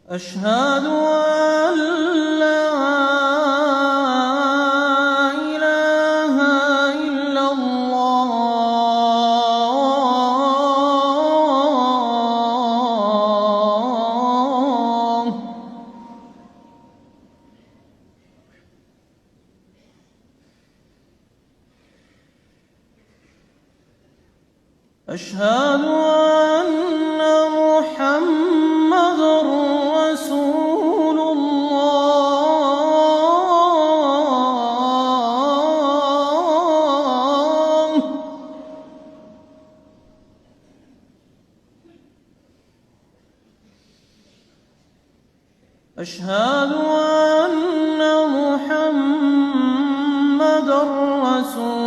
أشهد أن لا إله إلا الله. أشهد أن محمدًا رسول الله. أشهد أن محمدًا رسول